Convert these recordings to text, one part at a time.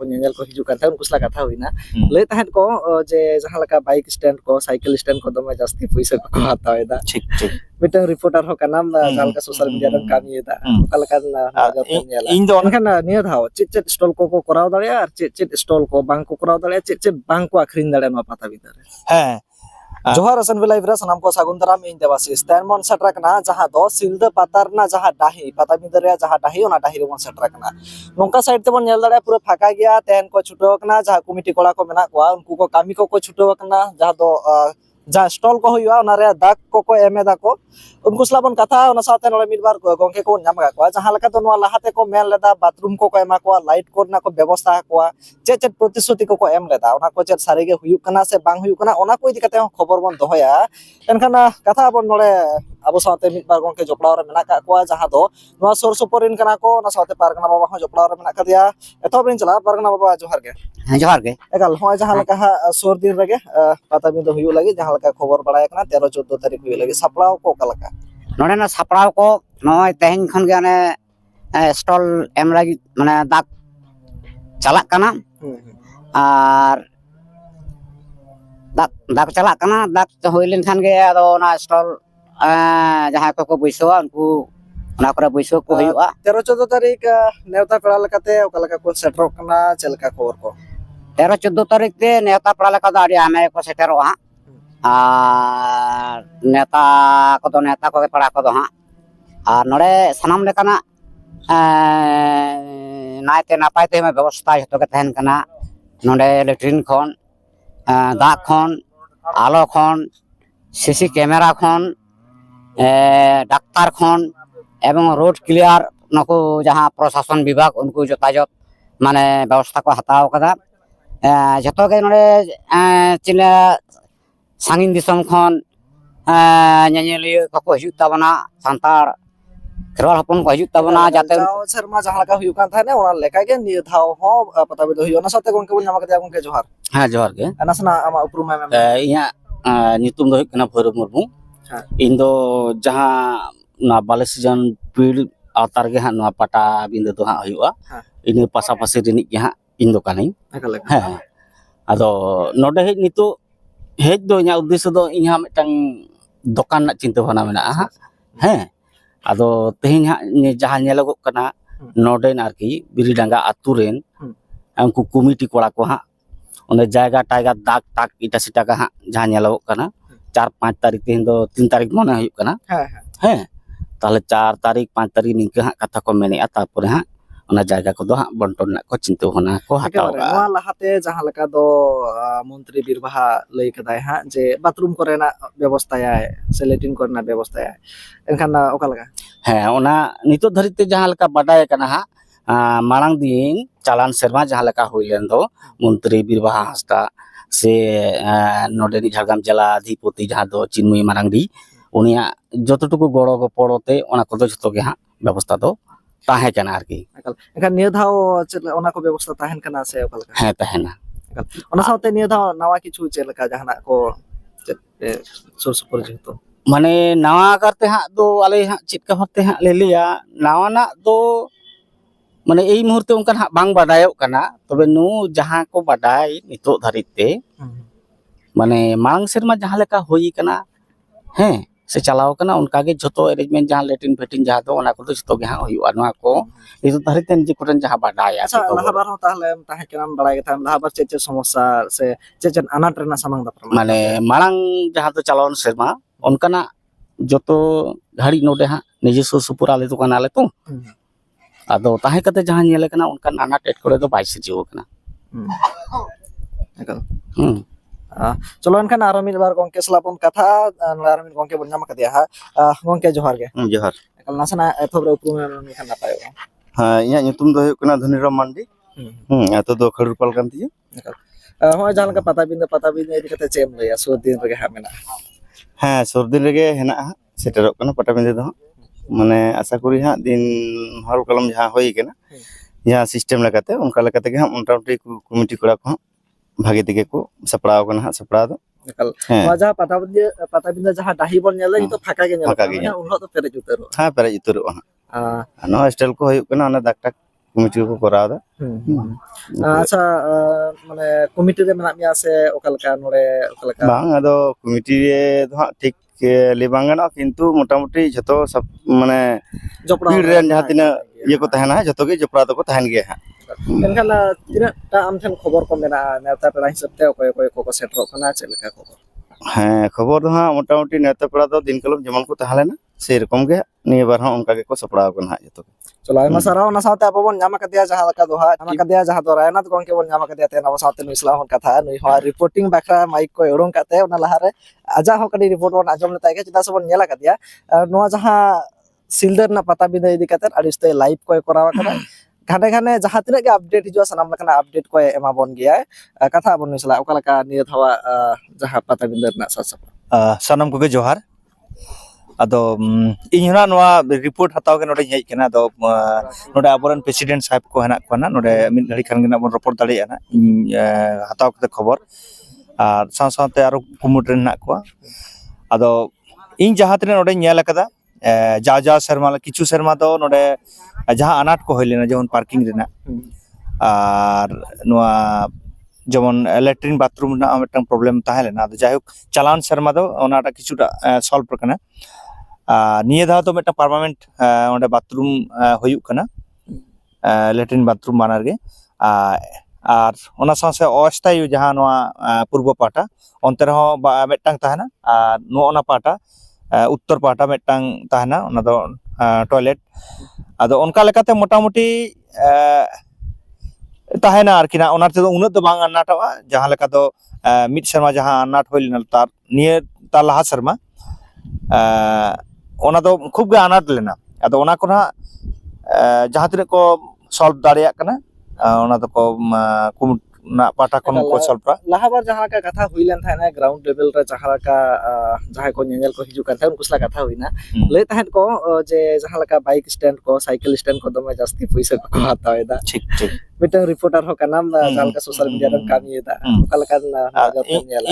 nyanyal ko hiju kan tahun kusla katha huina lay tahen ko je jahan leka bike stand ko cycle stand ko dome jasti puisa ko hataw eda ठीक ठीक mitang reporter ho kanam jahan leka social media ran kami eda kala nagar ko nyala इन दो kan niya dhaw chet stall ko koraw dare ar chet stall ko bang ko koraw dare chet bang ko akhrin dare ma pata bidare है जोहार असन बिलाइ ब्रा सनाम को सागुंतरा में देवासी स्टैनमन सट्रकना जहां दो सिलद पातारना जहां डाही पता बिदरे जहां डाही ओना डाही रेबन सट्रकना नोंका साइड ते बन नेल दाड़े पूरा फाका गया तेन को छुटोकना जहां कमिटी कोड़ा को मेना को उनको को कामी को छुटोकना जहां दो जहां स्टॉल को हुआ ओना रे दाग को एमेदा को उनको सलाबन कथा ओना साथे नले मिदबार को गंके को नाम का जहां लका तो नवा लाहाते को मेल लेदा बाथरूम को एमा को लाइट को ना को व्यवस्था को चे प्रतिश्रुति को एम लेदा ओना को चे सारे गे हुयु कना से बांग हुयु कना ओना को इदि कते खबर बन दोहया एनखान कथा बन नले अब साथे मिदबार गंके जोपड़ाव रे मेना का को जहां दो नवा सोर सुपरिन कना को ओना साथे पारगना बाबा हो जोपड़ाव रे मेना कदिया एथोबरिन चला पारगना बाबा जोहार गे जोहार गे एकाल हो जहां लका सोर दिन रगे पता बिंदु हुयु लगी जहां लका खबर बड़ाय कना 13 14 तारीख हुयु लगी सपड़ाव को कलका नोडे ना सापड़ाव को नय तेहन खन गे ने स्टॉल एम लगी माने दाग चला कना और दाग चला कना दाग होय लेन खान गे आदो ना स्टॉल जहां को बैसोआ उनको ना करे बैसो को हुआ 13 14 तारीख नेवता पड़ा लकाते ओकलका को सेटरो कना चलका खबर को 13 14 तारीख ते नेता पड़ा लका दाड़ी आमे को सेटरो हा नेता को नेता को पड़ा को हाँ और नोड़े सानाम लेकाना नायते नापायते में व्यवस्था जतो के तहन कना नोड़े लेट्रिन खन दाग खन आलो खन सीसी कैमरा खन डाक्तार खन एवं रोड क्लियर नको जहाँ प्रशासन विभाग उनको जताजत माने व्यवस्था को हताव कदा जतो के नोड़े चिले सांगिन दिसम खन nyanyaliya ko hiju tabana santar Kherwal हपन को हजू तबना जाते शर्मा जहां लका हुयु कान थाने ओना लेका गे नि धाव हो पता बिदो हुयु ना साथे गंके बुन नामक गंके जोहार हाँ जोहार गे अनासना आमा उपरुम में इया नितुम दो कना भैरव मुर्मू इन दो जहां ना बाले सीजन पीड़ आवतार गे हां पाटा बिंदु दो हां हुयुआ इन पासा पासे रिनि गे हां इन दो कानी हां आदो नोडे हे नितो हेज दो nya उद्देश्य दो इहा मिटang दोकान ना चिंता भावना मेना हैं आदो तेहिं जहां नेलगो कना नोडेन आरकी बिरिडांगा आतुरेन उनको कमिटी कोड़ा को हां ओने जायगा टाइगा दाग टाक इटा सिटा का हां जहां नेलगो कना 4-5 तारीख तेहिं दो 3 तारीख मने हुयु कना हैं ताले 4 तारीख 5 तारीख निके हां कथा को मेने तारपरे हां ओना जायगा को दो हां बंटन ना को चिंता होना को हटावा नवा लहाते जहां लका दो मंत्री बिरबाहा लई कदाय हां जे बाथरूम कोरेना व्यवस्था है से लेट्रिन कोरेना व्यवस्था है एनखान ओका लगा हैं ओना नितो धरिते जहां लका बडाय कना हां मांग दिन चालान शर्मा जहां लका हुइलेन दो मंत्री बिरबाहा हस्ता से नोडेनी झारगाम जिला अधिपति जहां दो चिन्मयी मारांडी उनिया जतटुकु गड़ो पड़ोते ओना को दो जतो गे हां व्यवस्था दो ताहे कना आरकी एनखान निया धाव ओना को व्यवस्था ताहेन कना से ओका लगा हैं ताहेना ओना साथे निया धाव नवा किछु चेलका जहाना को सुर सुपर जेतो माने नवा करते हां दो आले हां चिटका भरते हां ले लिया नवाना दो माने एई मुहूर्ते उनकन हां बांग बाडायो कना तबे नु जहां को बाडाय नितो धरिते माने मांग सेरमा जहां लेका होई कना हैं से चलाव कना उनका गे जतो अरेंजमेंट जहां लेटिन फेटिन जहां दो ओना को तो जतो गे हां हुआ नवा को नितो धरिते निजे कोटन जहां बाडाय अच्छा लहाबार हो ताहले ताहे केनाम बड़ाय गथा लहाबार चे समस्या से चे अनाट रेना सामांग दाप्रम माने मांग जहां तो चलावन सेरमा उनकना जतो घड़ी नोडे हां निजे सुर सुपुर आले दुकान आले तो आदो ताहे कते जहां नेले कना उनका नाना टेट करे तो 22 जीव कना एकल चलो एनखान आरो मिल बार गंके सलापन कथा आरो मिल गंके बन नाम कदिया हा गंके जोहार गे जोहार एकल नासना एथोब्रे उपरुम में खान नापायो हां इया nyutum do huyuk kana Dhaniram Mandi ato do खड़ुरपाल kan tiya हो जहां का पता बिंद इदि कते चेम लया सो दिन रगे हा मेना हाँ सुर दिन रगे हेना सेटरोक कना पटाबिंदे दो माने आशा करी हां दिन हर कलम जहां होई केना जहां सिस्टम लगाते उनका लगाते के हम मोटामोटी कमिटी कोड़ा को भागे दिगे को सपड़ाव कना हां सपड़ा दो वजह पता बिंद जहां डाही बन नेले तो फाका गे नेले उन तो पेरे जुतरो हां पेरे जुतरो हां नो स्टाइल को होय कना ना दाक टाक কমিটি ᱠᱚ ᱠᱚᱨᱟᱣ ᱫᱟ ᱟᱪᱪᱷᱟ ᱢᱟᱱᱮ ᱠᱚᱢᱤᱴᱤ ᱨᱮ ᱢᱮᱱᱟᱜ ᱢᱮᱭᱟ ᱥᱮ ᱚᱠᱟᱞᱮᱠᱟ ᱱᱚᱰᱮ ᱚᱠᱟᱞᱮᱠᱟ ᱵᱟᱝ ᱟᱫᱚ ᱠᱚᱢᱤᱴᱤ ᱨᱮ ᱫᱚ ᱦᱟᱸᱜ ᱴᱷᱤᱠ ᱞᱟᱹᱭ ᱵᱟᱝ ᱜᱟᱱᱚᱜᱼᱟ ᱠᱤᱱᱛᱩ ᱢᱚᱴᱟᱢᱩᱴᱤ ᱡᱷᱚᱛᱚ ᱢᱟᱱᱮ ᱡᱚᱯᱲᱟᱣ ᱵᱤᱨ ᱨᱮᱱ ᱡᱟᱦᱟᱸ ᱛᱤᱱᱟᱹᱜ ᱤᱭᱟᱹ ᱠᱚ ᱛᱟᱦᱮᱱᱟ ᱡᱷᱚᱛᱚ ᱜᱮ ᱡᱚᱯᱲᱟᱣ ᱫᱚᱠᱚ ᱛᱟᱦᱮᱱ ᱜᱮᱭᱟ ᱦᱟᱸᱜ ᱮᱱᱠᱷᱟᱱ ᱛᱤᱱᱟᱹᱜ ᱴᱟ ᱟᱢ ᱴᱷᱮᱱ ᱠᱷᱚᱵᱚᱨ ᱠᱚ ᱢᱮᱱᱟᱜᱼᱟ ᱱᱮᱣᱛᱟ ᱯᱮᱲᱟ ᱦᱤᱥᱟᱹᱵ ᱛᱮ ᱚᱠᱚᱭ ᱚᱠᱚᱭ ᱠᱚᱠᱚ ᱥᱮᱴᱮᱨᱚᱜ ᱠᱟᱱᱟ ᱪᱮᱫ ᱞᱮᱠᱟ ᱠᱷᱚᱵᱚᱨ ᱦᱮᱸ ᱠᱷᱚᱵᱚᱨ ᱫᱚ ᱦᱟᱸᱜ ᱢᱚᱴᱟᱢᱩᱴᱤ ᱱᱮᱣᱛᱟ ᱯᱮᱲᱟ ᱫᱚ ᱫᱤᱱ ᱠᱟᱞᱚᱢ ᱡᱮᱢᱚᱱ ᱠᱚ ᱛᱟᱦᱮᱸ ᱞᱮᱱᱟ ᱥᱮᱨᱚᱠᱚᱢ ᱜᱮ ᱱᱤᱭᱟᱹ ᱵᱟᱨ ᱦᱚᱸ ᱚᱱᱠᱟ ᱜᱮᱠᱚ ᱥᱟᱯᱲᱟᱣ ᱟᱠᱟᱱᱟ ᱦᱟᱸᱜ ᱡᱚᱛᱚ ᱪᱚᱞᱚ ᱟᱭᱢᱟ ᱥᱟᱨᱦᱟᱣ ᱚᱱᱟ ᱥᱟᱶᱛᱮ ᱟᱵᱚ ᱵᱚᱱ ᱧᱟᱢ ᱟᱠᱟᱫᱮᱭᱟ ᱡᱟᱦᱟᱸ ᱞᱮᱠᱟ ᱫᱚ ᱦᱟᱸᱜ ᱧᱟᱢ ᱟᱠᱟᱫᱮᱭᱟ ᱡᱟᱦᱟᱸ ᱫᱚ ᱨᱟᱭᱱᱟᱛᱷ ᱜᱚᱝᱠᱮ ᱵᱚᱱ ᱧᱟᱢ ᱟᱠᱟᱫᱮᱭᱟ ᱛᱮᱦᱮᱧ ᱟᱵᱚ ᱥᱟᱶᱛᱮ ᱱᱩᱭ ᱥᱟᱞᱟᱜ ᱵᱚᱱ ᱠᱟᱛᱷᱟ ᱱᱩᱭ ᱦᱚᱸ ᱨᱤᱯᱳর্টিং ᱵᱟᱠᱷᱨᱟ ᱢᱟᱭᱤᱠ ᱠᱚ ᱩᱰᱩᱝ ᱠᱟᱛᱮ ᱚᱱᱟ ᱞᱟᱦᱟᱨᱮ ᱟᱡᱟᱜ ᱦᱚᱸ ᱠᱟᱹᱴᱤᱡ ᱨᱤᱯᱳর্ট ᱵᱚᱱ ᱟᱸᱡᱚᱢ ᱞᱮᱛᱟᱭ ᱜᱮ ᱪᱮᱫᱟᱜ ᱥᱮ ᱵᱚᱱ ᱧᱮᱞ ᱟᱠᱟᱫᱮᱭᱟ ᱱᱚᱣᱟ ᱡᱟᱦᱟᱸ ᱥᱤᱞᱫᱟᱹ ᱨᱮᱱᱟᱜ ᱯᱟᱛᱟᱵᱤᱸᱫᱟᱹ ᱤᱫᱤ ᱠᱟᱛᱮ ᱟᱹᱰᱤ ᱩᱥᱛᱟᱹᱭ ᱞᱟᱭᱤᱵ ᱠᱚᱭ ᱠᱚᱨᱟᱣ ᱟᱠᱟᱫᱟ ᱜᱷᱟᱱᱮ ᱜᱷᱟᱱᱮ ᱡᱟᱦᱟᱸ ᱛᱤᱱᱟᱹᱜ ᱜᱮ ᱟᱯᱰᱮᱴ ᱦᱤᱡᱩᱜᱼᱟ ᱥᱟᱱᱟᱢ ᱞᱮᱠᱟᱱᱟᱜ ᱟᱯᱰᱮᱴ ᱠᱚᱭ ᱮᱢᱟ ᱵᱚᱱ ᱜᱮᱭᱟ ᱠᱟᱛᱷᱟ ᱟᱵᱚᱱ ᱱᱩᱭ ᱥᱟᱞᱟᱜ ᱚᱠᱟ ᱞᱮᱠᱟ ᱱᱤᱭᱟᱹ ᱫᱷᱟᱣᱟᱜ ᱡᱟᱦᱟᱸ ᱯᱟᱛᱟᱵᱤᱸᱫᱟᱹ ᱨᱮᱱᱟᱜ ᱥᱟᱡᱟᱣ ᱥᱟᱱᱟᱢ ᱠᱚᱜᱮ ᱡᱚᱦᱟᱨ ᱟᱫᱚ ᱤᱧ ᱦᱚᱸ ᱱᱚᱣᱟ ᱨᱤᱯᱳর্ট ᱦᱟᱛᱟᱣ ᱜᱮ ᱱᱚᱰᱮᱧ ᱦᱮᱡ ᱟᱠᱟᱱᱟ ᱟᱫᱚ ᱱᱚᱰᱮ ᱟᱵᱚᱨᱮᱱ ᱯᱨᱮᱥᱤᱰᱮন্ট ᱥᱟহেᱵ ᱠᱚ ᱦᱮᱱᱟᱜ ᱠᱚᱣᱟ ᱱᱟ ᱱᱚᱰᱮ ᱢᱤᱫ ᱜᱷᱟᱹᱲᱤ ᱠᱷᱟᱱ ᱜᱮ ᱱᱟᱜ ᱵᱚᱱ ᱨᱚᱯᱚᱲ ᱫᱟᱲᱮᱭᱟᱜᱼᱟ ᱱᱟ ᱤᱧ ᱦᱟᱛᱟᱣ ᱠᱟᱛᱮ ᱠᱷᱚᱵᱚᱨ ᱟᱨ ᱥᱟᱶ ᱥᱟᱶᱛᱮ ᱟᱨᱚ ᱠᱩᱢᱩᱴ ᱨᱮ ᱦᱮᱱᱟᱜ ᱠᱚᱣᱟ ᱟᱫᱚ ᱤᱧ ᱡᱟᱦᱟᱸ ᱛᱤᱱᱟᱹᱜ ᱱᱚᱰᱮᱧ ᱧᱮᱞ ᱟᱠᱟᱫᱟ ᱡᱟᱣ ᱥᱮᱨᱢᱟ ᱠᱤᱪᱷᱩ ᱥᱮᱨᱢᱟ ᱫᱚ ᱱᱚᱰᱮ ᱡᱟᱦᱟᱸ ᱟᱱᱟᱴ ᱠᱚ ᱦᱩᱭ ᱞᱮᱱᱟ ᱡᱮᱢᱚᱱ ᱯᱟᱨᱠᱤᱝ ᱨᱮᱱᱟᱜ ᱟᱨ ᱱᱚᱣᱟ যেমন ল্যাট্রিন বাথরুম ᱨᱮᱱᱟᱜ ᱢᱤᱫᱴᱟᱝ ᱯᱨᱚᱵᱞᱮᱢ ᱛᱟᱦᱮᱸ ᱞᱮᱱᱟ ᱟᱫᱚ ᱡᱟᱭᱦᱳᱠ ᱪᱟᱞᱟᱣᱮᱱ ᱥᱮᱨᱢᱟ ᱫᱚ ᱚᱱᱟᱴᱟᱜ ᱠᱤᱪᱷᱩᱴᱟ ᱥᱚᱞভ ᱟᱠᱟᱱᱟ ᱱᱤᱭᱟᱹ ᱫᱷᱟᱣ ᱫᱚ ᱢᱤᱫᱴᱟᱝ ᱯᱟᱨᱢᱟᱱᱮন্ট ᱚᱸᱰᱮ ᱵᱟᱛᱷᱨᱩᱢ ᱦᱩᱭᱩᱜ ᱠᱟᱱᱟ ল্যাট্রিন বাথরুম বানার ᱜᱮ আর ᱚᱱᱟ ᱥᱟᱶ ᱥᱟᱶ অস্থায়ী ᱡᱟᱦᱟᱸ ᱱᱚᱣᱟ ᱯᱩᱨᱵᱚ ᱯᱟᱦᱴᱟ ᱚᱱᱛᱮ ᱨᱮᱦᱚᱸ ᱢᱤᱫᱴᱟᱝ ᱛᱟᱦᱮᱱᱟ ᱟᱨ ᱱᱚᱜᱼᱚ ᱱᱟ ᱯᱟᱦᱴᱟ উত্তর পাহটা মিদটাং তাহেনা ওনা দো টয়লেট আদো অনকা লেকাতে মোটামুটি তাহেনা আর কি না ওনার তেদো উনাত দো বাং আন্নাটওয়া যাহা লেকা দো মিদ শর্মা যাহা আন্নাট হইলেনা তার নিয়ে তার লাহা শর্মা ওনা দো খুব গে আনাট লেনা আদো ওনা কোনা যাহা তিনে কো সলভ দাড়িয়াক কানা ওনা দো কো কুমুট না পাটা কোন ko solve lahabar jahan leka katha huilen thayna ground level re jahan leka jahan ko nyengel ko hiju kan thayon unku sala katha huina lei tahen ko je jahan leka bike stand ko cycle stand ko dome jasti puisa ko hataw eda ঠিক ঠিক mitang reporter ho kanam jahan leka social media ren kami eda okalekan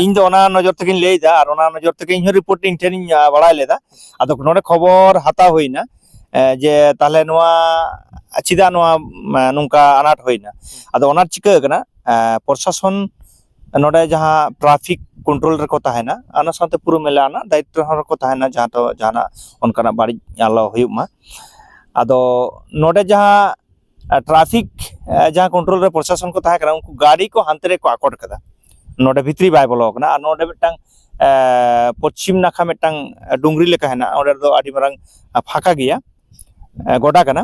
ᱤᱧ ᱫᱚ ᱚᱱᱟ ᱱᱚᱡᱚᱨ ᱛᱮᱜᱮᱧ ᱞᱟᱹᱭᱫᱟ ᱟᱨ ᱚᱱᱟ ᱱᱚᱡᱚᱨ ᱛᱮᱜᱮ ᱤᱧ ᱦᱚᱸ ᱨᱤᱯᱳর্টিং ᱴᱷᱮᱱᱤᱧ ᱵᱟᱲᱟᱭ ᱞᱮᱫᱟ ᱟᱫᱚ ᱱᱚᱰᱮ ᱠᱷᱚᱵᱚᱨ ᱦᱟᱛᱟᱣ ᱦᱩᱭᱱᱟ ᱡᱮ ᱛᱟᱦᱞᱮ ᱱᱚᱣᱟ ᱪᱮᱫᱟᱜ ᱱᱚᱣᱟ ᱱᱚᱝᱠᱟ ᱟᱱᱟᱴ ᱦᱩᱭᱱᱟ ᱟᱫᱚ ᱚᱱᱟ ᱪᱤᱠᱟᱹ ᱠᱟᱱᱟ ᱯᱨᱚᱥᱟᱥᱚᱱ ᱱᱚᱰᱮ ᱡᱟᱦᱟᱸ ᱴᱨᱟফᱤᱠ ᱠᱚᱱᱴᱨᱳᱞ ᱨᱮᱠᱚ ᱛᱟᱦᱮᱱᱟ ᱚᱱᱟ ᱥᱟᱶᱛᱮ ᱯᱩᱨᱟᱹ ᱢᱮᱞᱟᱱᱟ ᱫᱟᱭᱤᱛᱛᱚ ᱦᱚᱸ ᱨᱮᱠᱚ ᱛᱟᱦᱮᱱᱟ ᱡᱟᱦᱟᱸ ᱫᱚ ᱡᱟᱦᱟᱱᱟᱜ ᱚᱱᱠᱟᱱᱟᱜ ᱵᱟᱹᱲᱤᱡ ᱟᱞᱚ ᱦᱩᱭᱩᱜ ᱢᱟ ᱟᱫᱚ ᱱᱚᱰᱮ ᱡᱟᱦᱟᱸ ᱴᱨᱟফᱤक ᱡᱟᱦᱟᱸ ᱠᱚᱱᱴᱨᱳᱞ ᱨᱮ ᱯᱨᱚᱥᱟᱥᱚᱱ ᱠᱚ ᱛᱟᱦᱮᱸ ᱠᱟᱱᱟ ᱩᱱᱠᱩ ᱜᱟᱹᱰᱤ ᱠᱚ ᱦᱟᱱᱛᱮ ᱨᱮᱠᱚ ᱟᱠᱚᱴ ᱠᱟᱫᱟ ᱱᱚᱰᱮ ᱵᱷᱤᱛᱨᱤ ᱵᱟᱭ ᱵᱚᱞᱚ ᱠᱟᱱᱟ ᱟᱨ ᱱᱚᱰᱮ ᱢᱤᱫᱴᱟᱝ ᱯᱚᱪᱷᱤᱢ ᱱᱟᱠᱷᱟ ᱢᱤᱫᱴᱟᱝ ᱰᱩᱝᱨᱤ ᱞᱮᱠᱟ ᱦᱮᱱᱟᱜᱼᱟ ᱚᱸᱰᱮ ᱫᱚ ᱟᱹᱰᱤ ᱢᱟᱨᱟᱝ ᱯᱷᱟᱸᱠᱟ ᱜᱮᱭᱟ ᱜᱚᱰᱟ ᱠᱟᱱᱟ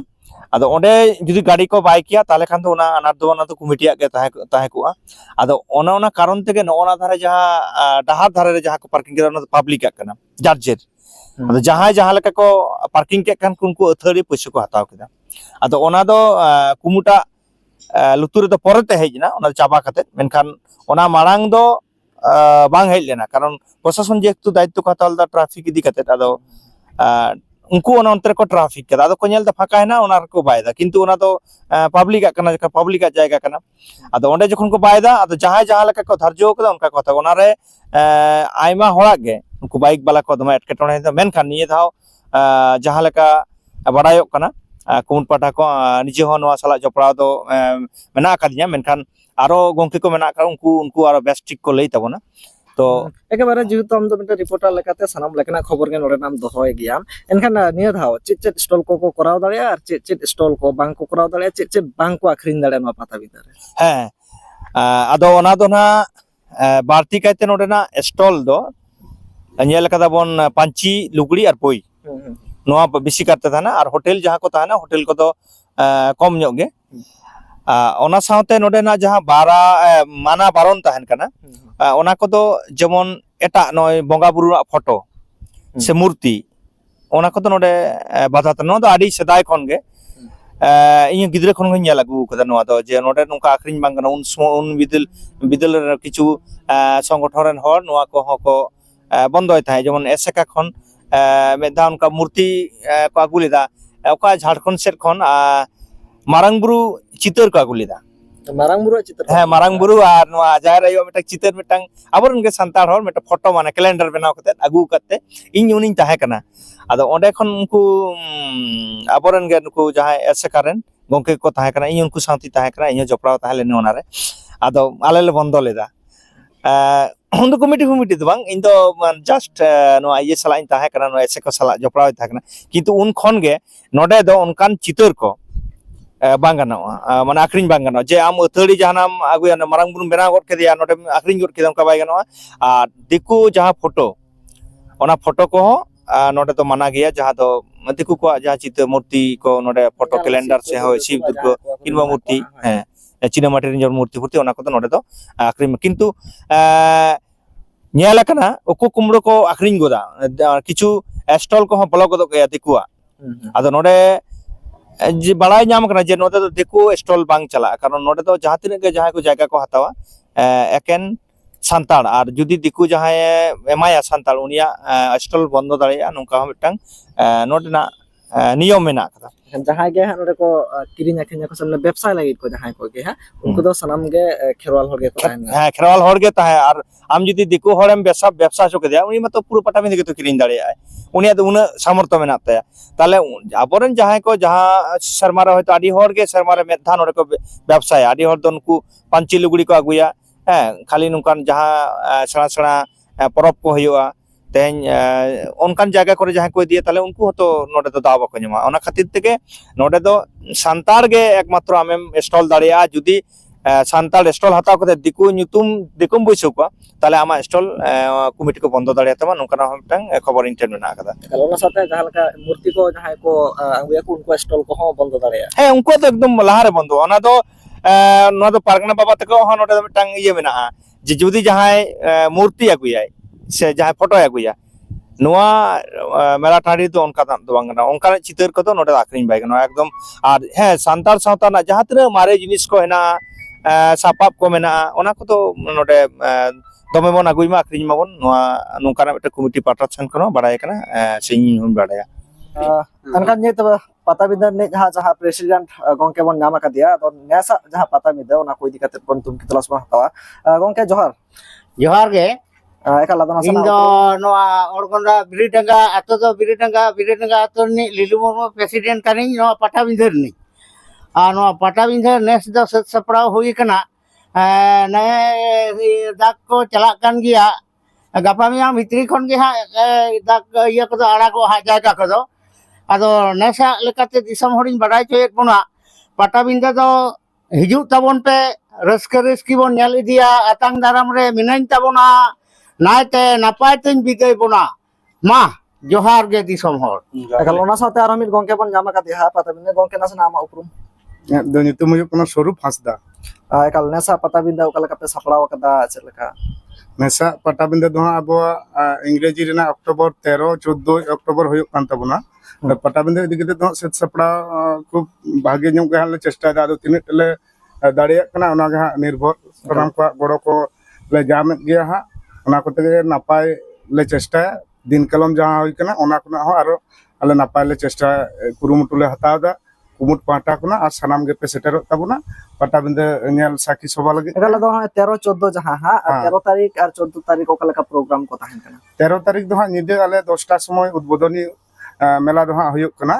ᱟᱫᱚ ᱚᱸᱰᱮ ᱡᱩᱫᱤ ᱜᱟᱹᱰᱤ ᱠᱚ ᱵᱟᱭ ᱠᱮᱭᱟ ᱛᱟᱦᱞᱮ ᱠᱷᱟᱱ ᱫᱚ ᱚᱱᱟ ᱟᱱᱟᱴ ᱫᱚ ᱚᱱᱟ ᱫᱚ ᱠᱚᱢᱤᱴᱤᱭᱟᱜ ᱜᱮ ᱛᱟᱦᱮᱸ ᱠᱚᱜᱼᱟ ᱟᱫᱚ ᱚᱱᱟ ᱠᱟᱨᱚᱱ ᱛᱮᱜᱮ ᱱᱚᱜᱼᱚᱱᱟ ᱫᱷᱟᱨᱮ ᱡᱟᱦᱟᱸ ᱰᱟᱦᱟᱨ ᱫᱷᱟᱨᱮ ᱨᱮ ᱡᱟᱦᱟᱸ ᱠᱚ ᱯᱟᱨᱠᱤᱝ ᱠᱮᱫᱟ ᱚᱱᱟ ᱫᱚ ᱯᱟᱵᱞᱤᱠᱟᱜ ᱠᱟᱱᱟ ᱡᱟᱨᱡᱮᱨ ᱟᱫᱚ ᱡᱟᱦᱟᱸᱭ ᱡᱟᱦᱟᱸ ᱞᱮᱠᱟ ᱠᱚ ᱯᱟᱨᱠᱤᱝ ᱠᱮᱫ ᱠᱷᱟᱱ ᱩᱱᱠᱩ ᱟᱹᱛᱷᱟᱹᱲᱤ ᱯᱚᱭᱥᱟ ᱠᱚ ᱦᱟᱛᱟᱣ ᱠᱮᱫᱟ ᱟᱫᱚ ᱚᱱᱟ ᱫᱚ ᱠᱩᱢᱩᱴᱟᱜ ᱞᱩᱛᱩᱨ ᱨᱮᱫᱚ ᱯᱚᱨᱮᱛᱮ ᱦᱮᱡ ᱮᱱᱟ ᱚᱱᱟ ᱪᱟᱵᱟ ᱠᱟᱛᱮ ᱢᱮᱱᱠᱷᱟᱱ ᱚᱱᱟ ᱢᱟᱲᱟᱝ ᱫᱚ ᱵᱟᱝ ᱦᱮᱡ ᱞᱮᱱᱟ ᱠᱟᱨᱚᱱ ᱯᱨᱚᱥᱟᱥᱚᱱ ᱡᱮᱦᱮᱛᱩ ᱫᱟᱭᱤᱛᱛᱚ ᱠᱚ ᱦᱟᱛᱟᱣ ᱞᱮᱫᱟ ᱴᱨᱟফᱤक ᱤᱫᱤ ᱠᱟᱛᱮ ᱟᱫᱚ ᱩᱱᱠᱩ ᱚᱱᱟ ᱚᱱᱛᱮ ᱨᱮᱠᱚ ᱴᱨᱟফᱤक ᱠᱮᱫᱟ ᱟᱫᱚ ᱠᱚ ᱧᱮᱞ ᱫᱟ ᱯᱷᱟᱸᱠᱟ ᱦᱮᱱᱟᱜᱼᱟ ᱚᱱᱟ ᱨᱮᱠᱚ ᱵᱟᱭᱫᱟ ᱠᱤᱱᱛᱩ ᱚᱱᱟ ᱫᱚ ᱯᱟᱵᱞᱤᱠᱟᱜ ᱠᱟᱱᱟ ᱯᱟᱵᱞᱤᱠᱟᱜ ᱡᱟᱭᱜᱟ ᱠᱟᱱᱟ ᱟᱫᱚ ᱚᱸᱰᱮ ᱡᱚᱠᱷᱚᱱ ᱠᱚ ᱵᱟᱭᱫᱟ ᱟᱫᱚ ᱡᱟᱦᱟᱸᱭ ᱡᱟᱦᱟᱸ ᱞᱮᱠᱟ ᱠᱚ ᱫᱷᱟᱨᱡᱚ ᱠᱟᱫᱟ ᱚᱱᱠᱟ ᱠᱚ ᱦᱟᱛᱟᱣᱟ ᱚᱱᱟᱨᱮ ᱟᱭᱢᱟ ᱦᱚᱲᱟᱜ ᱜᱮ ᱩᱱᱠু ᱵᱟᱭᱤᱠ ᱵᱟᱞᱟ ᱠᱚ ᱫᱚᱢᱮ ᱮᱴᱠᱮᱴᱚᱬᱮ ᱫᱟ ᱢᱮᱱᱠᱷᱟᱱ ᱱᱤᱭᱟᱹ ᱫᱷᱟᱣ ᱡᱟᱦᱟᱸ ᱞᱮᱠᱟ ᱵᱟᱲᱟᱭᱚᱜ ᱠᱟᱱᱟ ᱠᱩᱢᱩᱴ ᱯᱟᱦᱴᱟ ᱠᱚ ᱱᱤᱡᱮ ᱦᱚᱸ ᱱᱚᱣᱟ ᱥᱟᱞᱟᱜ ᱡᱚᱯᱲᱟᱣ ᱫᱚ ᱢᱮᱱᱟᱜ ᱟᱠᱟᱫᱤᱧᱟ ᱢᱮᱱᱠᱷᱟᱱ ᱟᱨᱚ ᱜᱚᱝᱠᱮ ᱠᱚ ᱢᱮᱱᱟᱜ ᱟᱠᱟᱫ ᱩᱱᱠᱩ ᱟᱨᱚ ᱵᱮᱥ ᱴᱷᱤᱠ ᱠᱚ ᱞᱟᱹᱭ ᱛᱟᱵᱚᱱᱟ ᱛᱚ ᱮᱠᱮᱵᱟᱨᱮ যেহেতু am do mita reporter lekate sanam lekana khobor ge nore nam dohoy giyam enkan niya dhaw chet stall ko koraw dareya ar chet stall ko bang ko koraw dareya chet bang ko akhrin dareya ma pata bidare ᱦᱮᱸ ᱟᱫᱚ ᱚᱱᱟ ᱫᱚ ᱱᱟᱜ ᱵᱟᱹᱲᱛᱤ ᱠᱟᱭᱛᱮ ᱱᱚᱰᱮᱱᱟᱜ stall ᱫᱚ ᱧᱮᱞ ᱠᱟᱫᱟ ᱵᱚᱱ ᱯᱟᱧᱪᱤ ᱞᱩᱜᱽᱲᱤ ᱟᱨ ᱵᱳᱭ ᱱᱚᱣᱟ ᱵᱮᱥᱤ ᱠᱟᱨᱛᱮ ᱛᱟᱦᱮᱱᱟ ᱟᱨ ᱦᱳᱴᱮᱞ ᱡᱟᱦᱟᱸ ᱠᱚ ᱛᱟᱦᱮᱱᱟ ᱦᱳᱴᱮᱞ ᱠᱚᱫᱚ ᱠᱚᱢ ᱧᱚᱜ ᱜᱮ ᱚᱱᱟ ᱥᱟᱶᱛᱮ ᱱᱚᱰᱮᱱᱟᱜ ᱡᱟᱦᱟᱸ ᱢᱟᱱᱟ ᱵᱟᱨᱚᱱ ᱛᱟᱦᱮᱱ ᱠᱟᱱᱟ ᱚᱱᱟ ᱠᱚᱫᱚ ᱡᱮᱢᱚᱱ ᱮᱴᱟᱜ ᱱᱚᱜᱼᱚᱭ ᱵᱚᱸᱜᱟ ᱵᱩᱨᱩᱣᱟᱜ ᱯᱷᱚᱴᱳ ᱥᱮ ᱢᱩᱨᱛᱤ ᱚᱱᱟ ᱠᱚᱫᱚ ᱱᱚᱰᱮ ᱵᱟᱫᱷᱟ ᱛᱟᱦᱮᱱᱟ ᱱᱚᱣᱟ ᱫᱚ ᱟᱹᱰᱤ ᱥᱮᱫᱟᱭ ᱠᱷᱚᱱ ᱜᱮ ᱤᱧ ᱜᱤᱫᱽᱨᱟᱹ ᱠᱷᱚᱱ ᱜᱤᱧ ᱧᱮᱞ ᱟᱹᱜᱩ ᱠᱟᱫᱟ ᱱᱚᱣᱟ ᱫᱚ ᱡᱮ ᱱᱚᱰᱮ ᱱᱚᱝᱠᱟ ᱟᱠᱷᱨᱤᱧ ᱵᱟᱝ ᱠᱟᱱᱟ ᱩᱱ ᱵᱤᱫᱟᱹᱞ ᱨᱮ ᱠᱤᱪᱷᱩ ᱥᱚᱝᱜᱚᱴᱷᱚᱱ ᱨᱮᱱ ᱦᱚᱲ ᱱᱚᱣᱟ ᱠᱚᱦᱚᱸ ᱠᱚ ᱵᱚᱱᱫᱚᱭ ᱛᱟᱦᱮᱸᱫ ᱡᱮᱢᱚᱱ ᱮᱥᱮᱠᱟ ᱠᱷᱚᱱ ᱢᱤᱫ ᱫᱷᱟᱣ ᱚᱱᱠᱟ ᱢᱩᱨᱛᱤ ᱠᱚ ᱟᱹᱜᱩ ᱞᱮᱫᱟ ᱚᱠᱟ ঝাড়খᱚᱸᱰ ᱥᱮᱫ ᱠᱷᱚᱱ ᱢᱟᱨᱟᱝ ᱵᱩᱨᱩ ᱪᱤᱛᱟᱹᱨ ᱠᱚ ᱟᱹᱜᱩ ᱞᱮᱫᱟ marang buru चित्र ᱦᱮᱸ ᱢᱟᱨᱟᱝ ᱵᱩᱨᱩ ᱟᱨ ᱱᱚᱣᱟ ᱡᱟᱦᱮᱨ ᱟᱭᱳ ᱢᱤᱫᱴᱟᱝ ᱪᱤᱛᱟᱹᱨ ᱢᱤᱫᱴᱟᱝ ᱟᱵᱚᱨᱮᱱ ᱜᱮ ᱥᱟᱱᱛᱟᱲ ᱦᱚᱲ ᱢᱤᱫᱴᱟᱝ ᱯᱷᱳᱴᱳ ᱢᱟᱱᱮ ᱠᱮᱞᱮᱱᱰᱟᱨ ᱵᱮᱱᱟᱣ ᱠᱟᱛᱮ ᱟᱹᱜᱩ ᱠᱟᱛᱮ ᱤᱧ ᱩᱱᱤᱧ ᱛᱟᱦᱮᱸ ᱠᱟᱱᱟ ᱟᱫᱚ ᱚᱸᱰᱮ ᱠᱷᱚᱱ ᱩᱱᱠᱩ ᱟᱵᱚᱨᱮᱱ ᱜᱮ ᱱᱩᱠᱩ ᱡᱟᱦᱟᱸᱭ ᱮᱥᱮᱠᱟ ᱨᱮᱱ ᱜᱚᱝᱠᱮ ᱠᱚ ᱛᱟᱦᱮᱸ ᱠᱟᱱᱟ ᱤᱧ ᱩᱱᱠᱩ ᱥᱟᱶᱛᱮᱧ ᱛᱟᱦᱮᱸ ᱠᱟᱱᱟ ᱤᱧ ᱦᱚᱸ ᱡᱚᱯᱲᱟᱣ ᱛᱟᱦᱮᱸ ᱞᱮᱱᱟ ᱚᱱᱟᱨᱮ ᱟᱫᱚ ᱟᱞᱮ ᱞᱮ ᱵᱚᱱᱫᱚ ᱞᱮᱫᱟ ᱩᱱ ᱫᱚ ᱠᱚᱢᱤᱴᱤ ᱫᱚ ᱵᱟᱝ ᱤᱧ ᱫᱚ ᱡᱟᱥᱴ ᱱᱚᱣᱟ ᱤᱭᱟᱹ ᱥᱟᱞᱟᱜ ᱤᱧ ᱛᱟᱦᱮᱸ ᱠᱟᱱᱟ ᱱᱚᱣᱟ ᱮᱥᱮᱠᱟ ᱥᱟᱞᱟᱜ ᱡᱚᱯᱲᱟᱣ ᱤᱧ ᱛᱟᱦᱮᱸ ᱠᱟᱱᱟ ᱠᱤᱱᱛᱩ ᱩᱱ ᱠᱷᱚᱱ ᱜᱮ ᱱᱚᱰᱮ ᱫᱚ ᱚᱱᱠᱟᱱ ᱪᱤᱛᱟᱹᱨ ᱠᱚ bang ganoa mana akring bang ganoa je am athari jahanam aguya marang burung bena got kedia nodem akring got kedam ka bai ganoa ar diku jaha photo ona photo ko node to mana geya jaha do diku ko jaha chita murti ko node photo calendar se hoy shiv durgo kinba murti china matir jor murti purti ona ko node do akring kintu nyala kana oku kumro ko akring goda kichu stall ko blog godo geya dikuwa ado node जे बड़ाई नाम करना जे नोडे तो देखो stall बांग चला कारण नोडे तो जहां तिने के जहां को जगह को हतावा एकेन सान्ताड़ और जुदी दिकु जहां एमाया सान्ताड़ उनिया स्टॉल बंद दाड़िया नोंका मिटांग नोडे ना नियम मेना कदा जहां गे नोडे को किरिंग अखिन को सामने व्यवसाय लगी को जहां को गे उनको तो सनम गे खेरवाल होड़ गे ताहेन हां खेरवाल होड़ गे ताहे और आम जुदी दिकु होड़ेम व्यवसाय चो केदिया उनी मतो पूरा पटा में तो किरिंग दाड़िया उनिया तो उना सामर्थ्य मेना ताया ताले आबोरेन जहां को जहां शर्मारा होय तो आडी होड़ गे शर्मारा मेधा नोडे को व्यवसाय आडी होड़ तो उनको पांची लुगड़ी को अगुया खाली नुकान जहां सड़ा सड़ा परब को होयुआ तेन उनकान जगह करे जहां को दिए ताले उनको तो नोडे तो दावा को ᱧᱟᱢᱟ ओना खातिर तेगे नोडे तो सांतार गे एकमात्र आमेम स्टॉल दाड़िया जुदी सांतार स्टॉल हताव कते दिकु nyutum दिकुम बइसो को ताले आमा स्टॉल कमिटी को बंद दाड़िया तमा नोंकाना हमटांग खबर इंटेन मेना कदा kalau na sate jahan leka murti ko jahan ko aguya ko unko stall ko ho bond dareya हे उनको तो एकदम लाहा रे बंद ओना तो नोना तो पारगना बाबा तको हो नोडे मिटांग इये मेना जे जुदी जहां मूर्ति अगुयाय से जहां फोटो अगुया नोआ मेला टाड़ी तो उनका तो बांगना उनका चितर को तो नोडे आखरिन बाय गनो एकदम और हे सांतार सावता ना जहां तिना मारे जिनिस को हेना सापाप को मेना ओना को तो नोडे दमे बन अगुई मा आखरिन माबन नोआ नोंकाना मिटा कमिटी पार्टासन कनो बाडाय कना सिंह हुन बाडाया अनकान ये तब पता बिंदर ने जहां जहां प्रेसिडेंट गोंके बन नाम का दिया तो नेसा जहां पता बिंदर ओना कोई दिक्कत बन तुम की तलाश में हतावा गोंके जोहार जोहार गे एका लादना ᱤᱧ ᱫᱚ ᱱᱚᱣᱟ ᱚᱲᱜᱚᱸᱰᱟ ᱵᱤᱨᱤᱰᱟᱸᱜᱟ ᱟᱛᱳ ᱫᱚ ᱵᱤᱨᱤᱰᱟᱸᱜᱟ ᱟᱛᱳ ᱨᱤᱱᱤᱡ ᱞᱤᱞᱩ ᱢᱩᱨᱢᱩ ᱯᱨᱮᱥᱤᱰᱮᱱᱴ ᱠᱟᱹᱱᱟᱹᱧ ᱱᱚᱣᱟ ᱯᱟᱴᱟᱵᱤᱸᱫᱷᱟᱹ ᱨᱤᱱᱤᱡ ᱟᱨ ᱱᱚᱣᱟ ᱯᱟᱴᱟᱵᱤᱸᱫᱷᱟᱹ ᱱᱮᱥ ᱫᱚ ᱥᱟᱹᱛ ᱥᱟᱯᱲᱟᱣ ᱦᱩᱭ ᱠᱟᱱᱟ ᱱᱮ ᱫᱟᱜ ᱠᱚ ᱪᱟᱞᱟᱜ ᱠᱟᱱ ᱜᱮᱭᱟ ᱜᱟᱯᱟ ᱢᱮᱭᱟᱝ ᱵᱷᱤᱛᱨᱤ ᱠᱷᱚᱱ ᱜᱮ ᱦᱟᱸᱜ ᱫᱟᱜ ᱤᱭᱟᱹ ᱠᱚᱫᱚ ᱟᱲᱟᱜᱚᱜᱼᱟ ᱦᱟᱸᱜ ᱡᱟᱭᱜᱟ ᱠᱚᱫᱚ ᱟᱫᱚ ᱱᱮᱥᱟᱜ ᱞᱮᱠᱟᱛᱮ ᱫᱤᱥᱚᱢ ᱦᱚᱲᱤᱧ ᱵᱟᱰᱟᱭ ᱦᱚᱪᱚᱭᱮᱫ ᱵᱚᱱᱟ ᱯᱟᱴᱟᱵᱤᱸᱫᱷᱟᱹ ᱫᱚ ᱦᱤᱡᱩᱜ ᱛᱟᱵᱚᱱ ᱯᱮ ᱨᱟᱹᱥᱠᱟᱹ ᱨᱟᱹᱥᱠᱤ ᱵᱚᱱ ᱧᱮᱞ ᱤᱫᱤᱭᱟ ᱟᱛᱟᱝ ᱫᱟᱨᱟᱢ ᱨᱮ ᱢᱤᱱᱟᱹᱧ ᱛᱟᱵᱚᱱᱟ नायते नापायते बिदाय बोना मा जोहार गे दिसम हर kalau na sate ar amit gongke bon nama ka dia pata binder gongke na nama uprum do nyutum huyuk kana Sorup Hasda ekal nesa pata binder ukala kape saplaw kada chelaka nesa patabinda do abo इंग्रेजी रेना October 13 14 October huyuk kan tabuna patabinda idikete do set sapra खूब भागे nyok ga le चेष्टा दा do tinet le दाड़िया kana ona ga निर्भर सानाम को गड़ो को ले जामेत गया हा ona ko tege napai le चेष्टा दिन कलम जहां होई kana ona kuna ho aro ale napai le चेष्टा कुरुमुटु ले हताव दा कुमुट पाटा kuna ar sanam ge pe setero tabuna patabinda nyel saki soba lagi ekal do 13 14 jahan ha 13 tarik ar 14 tarik okala ka program ko tahen kana 13 तारीख दो हाँ निदे आले 10टा समय उद्बोधनी मेला दो हाँ हुयुक कना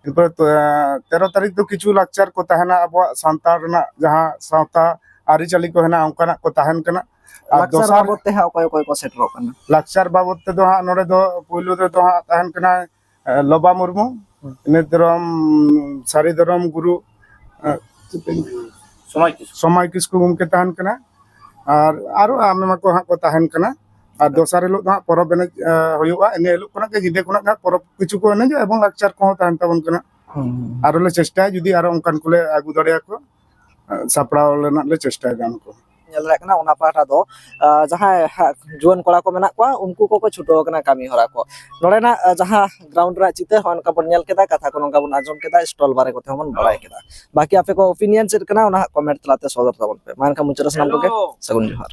इनपर 13 तारीख दो किछु लाक्चर को तहना अब सांतार ना जहाँ सावता आरी चली को है ना उनका को तहन कना laksar babot te ha koy ko setro kana लाक्चर बाबत ते दो हाँ नोडे दो पुइलु दो हाँ तहन कना लोबा मुर्मू नेत्रम सारीधरम गुरु समय किसको उनके तहन कना और आरो आमे को हाँ को तहन कना और दोसार हिलो हाँ परब एने हुयुआ एने हिलो कना के जिदे कोना परब किछु को एने जो एवं लाक्चर को तहन तबन कना आरो ले चेष्टा जुदी आरो उनकान कोले आगु दड़िया को सापड़ाव लेना ले चेष्टा गान को nyel rek na ona pata do jahan juan kola ko menak kwa unku ko chuto kana kami hora ko nore na jahan ground ra chite hon ka bon nyel keda katha ko nongka bon ajom keda stall bare ko themon barai keda baki ape ko opinion chet kana ona comment talate sodor tabon pe man ka muchara sanam ko ke sagun johar